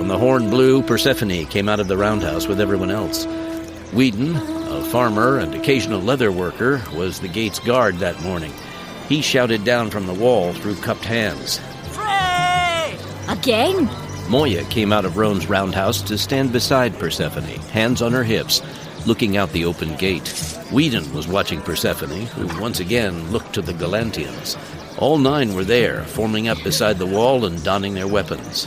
when the horn blew, Persephone came out of the roundhouse with everyone else. Whedon, a farmer and occasional leather worker, was the gate's guard that morning. He shouted down from the wall through cupped hands. Fhrey! Again? Moya came out of Roan's roundhouse to stand beside Persephone, hands on her hips, looking out the open gate. Whedon was watching Persephone, who once again looked to the Galantians. All 9 were there, forming up beside the wall and donning their weapons.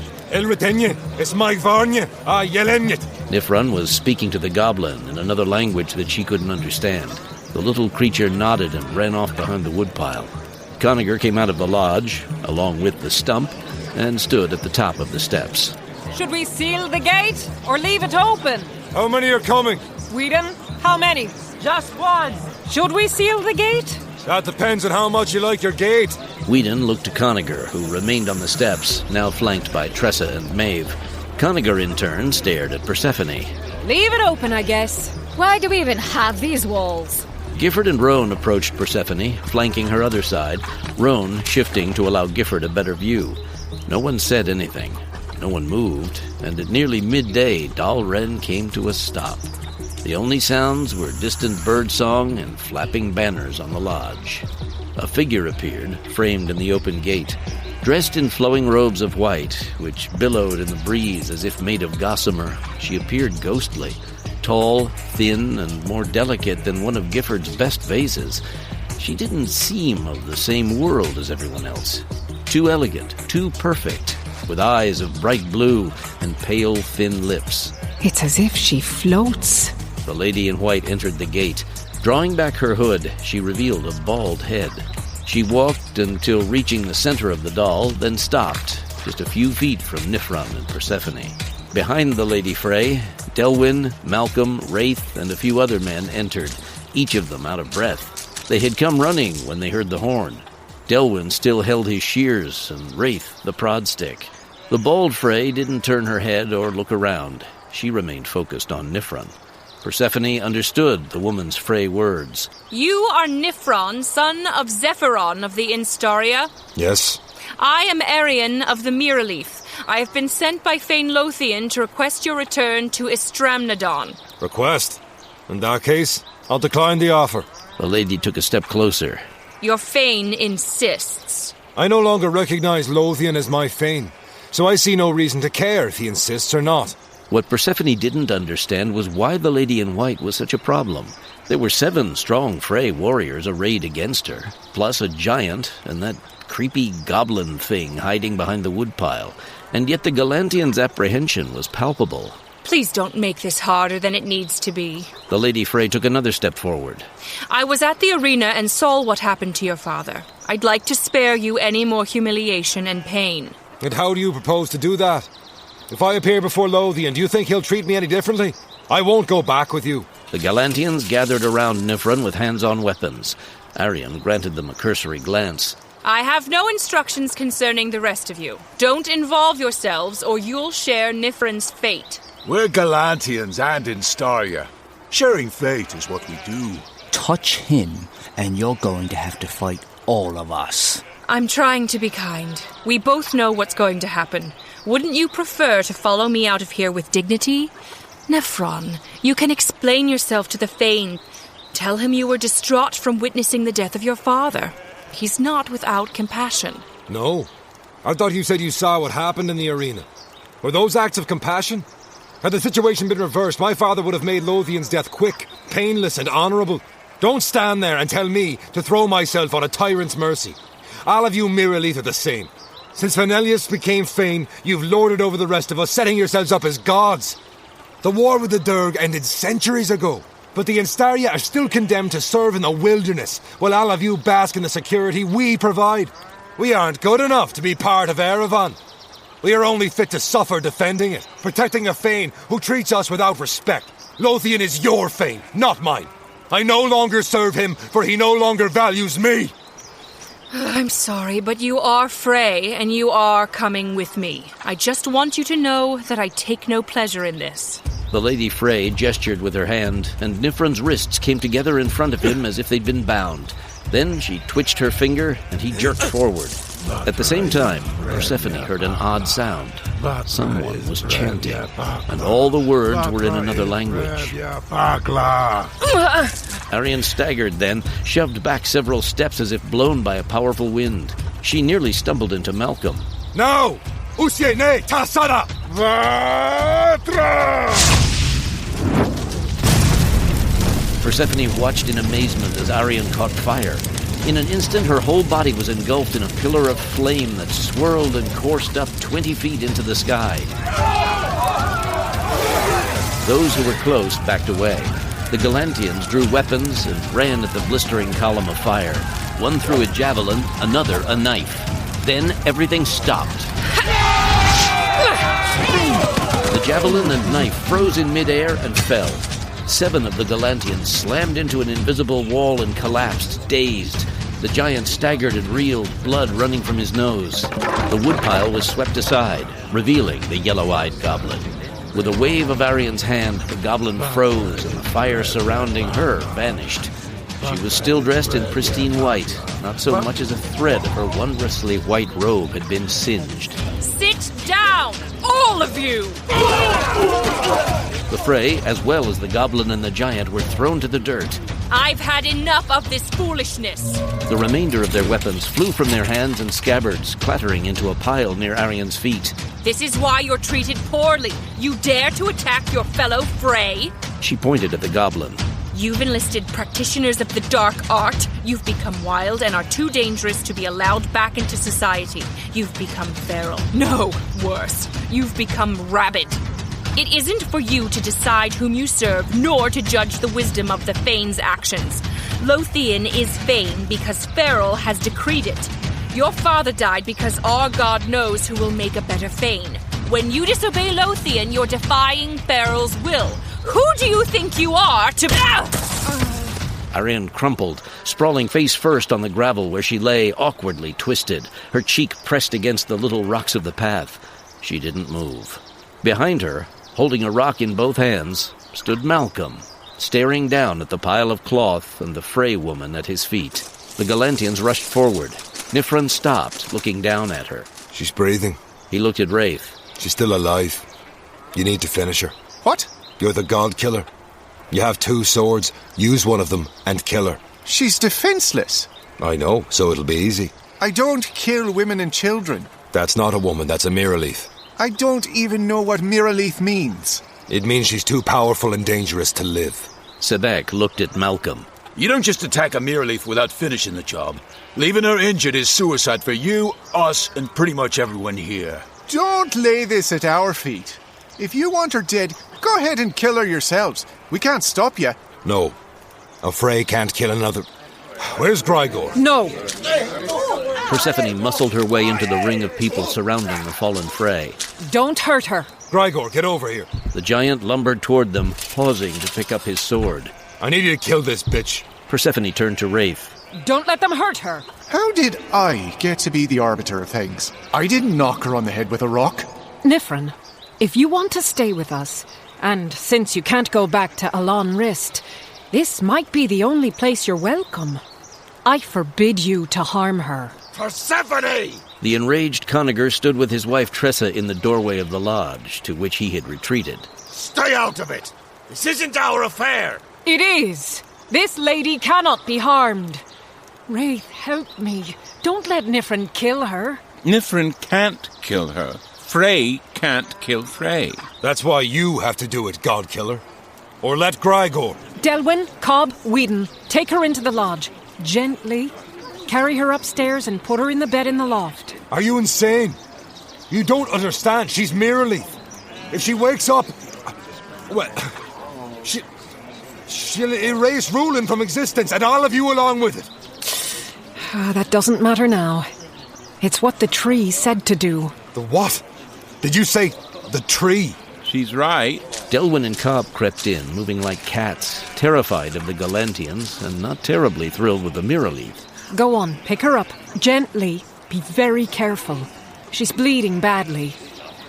Nifron was speaking to the goblin in another language that she couldn't understand. The little creature nodded and ran off behind the woodpile. Conager came out of the lodge, along with the stump, and stood at the top of the steps. Should we seal the gate or leave it open? How many are coming? Whedon, how many? Just one. Should we seal the gate? That depends on how much you like your gate. Whedon looked to Conager, who remained on the steps, now flanked by Tressa and Maeve. Conager, in turn, stared at Persephone. Leave it open, I guess. Why do we even have these walls? Gifford and Roan approached Persephone, flanking her other side, Roan shifting to allow Gifford a better view. No one said anything. No one moved, and at nearly midday, Dalren came to a stop. The only sounds were distant birdsong and flapping banners on the lodge. A figure appeared, framed in the open gate, dressed in flowing robes of white, which billowed in the breeze as if made of gossamer. She appeared ghostly, tall, thin, and more delicate than one of Gifford's best vases. She didn't seem of the same world as everyone else. Too elegant, too perfect, with eyes of bright blue and pale, thin lips. It's as if she floats. The lady in white entered the gate. Drawing back her hood, she revealed a bald head. She walked until reaching the center of the doll, then stopped, just a few feet from Nifron and Persephone. Behind the Lady Fhrey, Delwyn, Malcolm, Raithe, and a few other men entered, each of them out of breath. They had come running when they heard the horn. Delwyn still held his shears, and Raithe the prod stick. The bald Fhrey didn't turn her head or look around. She remained focused on Nifron. Persephone understood the woman's Fhrey words. You are Nifron, son of Zephyron of the Instaria. Yes. I am Arian of the Miraleaf. I have been sent by Fane Lothian to request your return to Istramnadon. Request? In that case, I'll decline the offer. The lady took a step closer. Your Fane insists. I no longer recognize Lothian as my Fane, so I see no reason to care if he insists or not. What Persephone didn't understand was why the lady in white was such a problem. There were 7 strong Fhrey warriors arrayed against her, plus a giant and that creepy goblin thing hiding behind the woodpile, and yet the Galantians' apprehension was palpable. Please don't make this harder than it needs to be. The Lady Fhrey took another step forward. I was at the arena and saw what happened to your father. I'd like to spare you any more humiliation and pain. And how do you propose to do that? If I appear before Lothian, do you think he'll treat me any differently? I won't go back with you. The Galantians gathered around Nifron with hands-on weapons. Arian granted them a cursory glance. I have no instructions concerning the rest of you. Don't involve yourselves or you'll share Nifron's fate. We're Galantians and Instaria. Sharing fate is what we do. Touch him, and you're going to have to fight all of us. I'm trying to be kind. We both know what's going to happen. Wouldn't you prefer to follow me out of here with dignity? Nifron, you can explain yourself to the Fane. Tell him you were distraught from witnessing the death of your father. He's not without compassion. No. I thought you said you saw what happened in the arena. Were those acts of compassion? Had the situation been reversed, my father would have made Lothian's death quick, painless, and honourable. Don't stand there and tell me to throw myself on a tyrant's mercy. All of you Miraleaf are the same. Since Vanellius became Fane, you've lorded over the rest of us, setting yourselves up as gods. The war with the Durg ended centuries ago, but the Instaria are still condemned to serve in the wilderness, while all of you bask in the security we provide. We aren't good enough to be part of Erevan. We are only fit to suffer defending it, protecting a Fane who treats us without respect. Lothian is your Fane, not mine. I no longer serve him, for he no longer values me. I'm sorry, but you are Fhrey, and you are coming with me. I just want you to know that I take no pleasure in this. The Lady Fhrey gestured with her hand, and Nifron's wrists came together in front of him as if they'd been bound. Then she twitched her finger, and he jerked forward. At the same time, Persephone heard an odd sound. Someone was chanting, and all the words were in another language. Arion staggered then, shoved back several steps as if blown by a powerful wind. She nearly stumbled into Malcolm. No! Usye ne tasada! Persephone watched in amazement as Arion caught fire. In an instant, her whole body was engulfed in a pillar of flame that swirled and coursed up 20 feet into the sky. Those who were close backed away. The Galantians drew weapons and ran at the blistering column of fire. One threw a javelin, another a knife. Then everything stopped. The javelin and knife froze in midair and fell. 7 of the Galantians slammed into an invisible wall and collapsed, dazed. The giant staggered and reeled, blood running from his nose. The woodpile was swept aside, revealing the yellow-eyed goblin. With a wave of Arion's hand, the goblin froze, and the fire surrounding her vanished. She was still dressed in pristine white. Not so much as a thread of her wondrously white robe had been singed. Sit down, all of you! The Fhrey, as well as the goblin and the giant, were thrown to the dirt. I've had enough of this foolishness. The remainder of their weapons flew from their hands and scabbards, clattering into a pile near Arion's feet. This is why you're treated poorly. You dare to attack your fellow Fhrey? She pointed at the goblin. You've enlisted practitioners of the dark art. You've become wild and are too dangerous to be allowed back into society. You've become feral. No, worse. You've become rabid. It isn't for you to decide whom you serve, nor to judge the wisdom of the Fane's actions. Lothian is Fane because Feral has decreed it. Your father died because our god knows who will make a better Fane. When you disobey Lothian, you're defying Feral's will. Who do you think you are to... Arion crumpled, sprawling face first on the gravel where she lay, awkwardly twisted, her cheek pressed against the little rocks of the path. She didn't move. Behind her, holding a rock in both hands, stood Malcolm, staring down at the pile of cloth and the Fhrey woman at his feet. The Galantians rushed forward. Nifron stopped, looking down at her. She's breathing. He looked at Raithe. She's still alive. You need to finish her. What? You're the god killer. You have 2 swords. Use one of them and kill her. She's defenseless. I know, so it'll be easy. I don't kill women and children. That's not a woman, that's a Mirrorleaf. I don't even know what Mirrorleaf means. It means she's too powerful and dangerous to live. Sebek looked at Malcolm. You don't just attack a Mirrorleaf without finishing the job. Leaving her injured is suicide for you, us, and pretty much everyone here. Don't lay this at our feet. If you want her dead, go ahead and kill her yourselves. We can't stop you. No. A Fhrey can't kill another. Where's Grigor? No. Persephone muscled her way into the ring of people surrounding the fallen Fhrey. Don't hurt her. Grigor, get over here. The giant lumbered toward them, pausing to pick up his sword. I need you to kill this bitch. Persephone turned to Raithe. Don't let them hurt her. How did I get to be the arbiter of things? I didn't knock her on the head with a rock. Nifron, if you want to stay with us, and since you can't go back to Alon Rist, this might be the only place you're welcome. I forbid you to harm her. Persephone! The enraged Conager stood with his wife Tressa in the doorway of the lodge, to which he had retreated. Stay out of it! This isn't our affair! It is! This lady cannot be harmed. Raithe, help me. Don't let Nifron kill her. Nifron can't kill her. Fhrey can't kill Fhrey. That's why you have to do it, god killer. Or let Grigor. Delwyn, Cobb, Whedon, take her into the lodge. Gently. Carry her upstairs and put her in the bed in the loft. Are you insane? You don't understand. She's Mirrorleaf. If she wakes up... Well... She'll erase Rulin from existence, and all of you along with it. That doesn't matter now. It's what the tree said to do. The what? Did you say the tree? She's right. Delwyn and Cobb crept in, moving like cats, terrified of the Galantians and not terribly thrilled with the Mirrorleaf. Go on, pick her up. Gently. Be very careful. She's bleeding badly.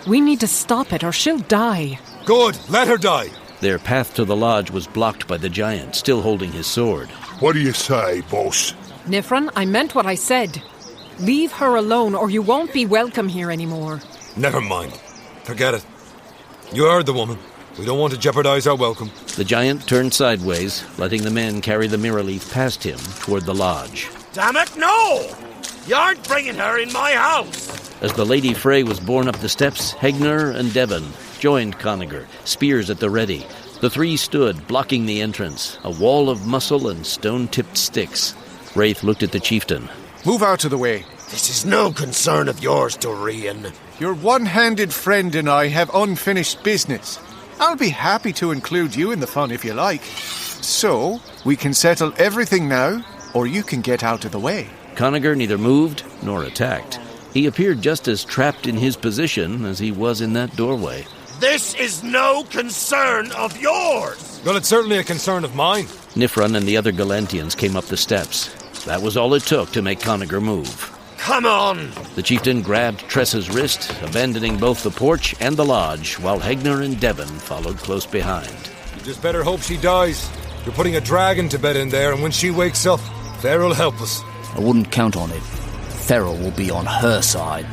We need to stop it or she'll die. Good, let her die. Their path to the lodge was blocked by the giant, still holding his sword. What do you say, boss? Nifron, I meant what I said. Leave her alone or you won't be welcome here anymore. Never mind. Forget it. You heard the woman. We don't want to jeopardize our welcome. The giant turned sideways, letting the men carry the mirror leaf past him toward the lodge. Damn it, no! You aren't bringing her in my house! As the Lady Fhrey was borne up the steps, Hegner and Devon joined Conager, spears at the ready. The three stood, blocking the entrance, a wall of muscle and stone-tipped sticks. Raithe looked at the chieftain. Move out of the way. This is no concern of yours, Dorian. Your one-handed friend and I have unfinished business. I'll be happy to include you in the fun if you like. So, we can settle everything now, or you can get out of the way. Conager neither moved nor attacked. He appeared just as trapped in his position as he was in that doorway. This is no concern of yours! Well, it's certainly a concern of mine. Nifron and the other Galantians came up the steps. That was all it took to make Conager move. Come on! The chieftain grabbed Tressa's wrist, abandoning both the porch and the lodge, while Hegner and Devon followed close behind. You just better hope she dies. You're putting a dragon to bed in there, and when she wakes up, Ferrell'll help us. I wouldn't count on it. Ferrell will be on her side.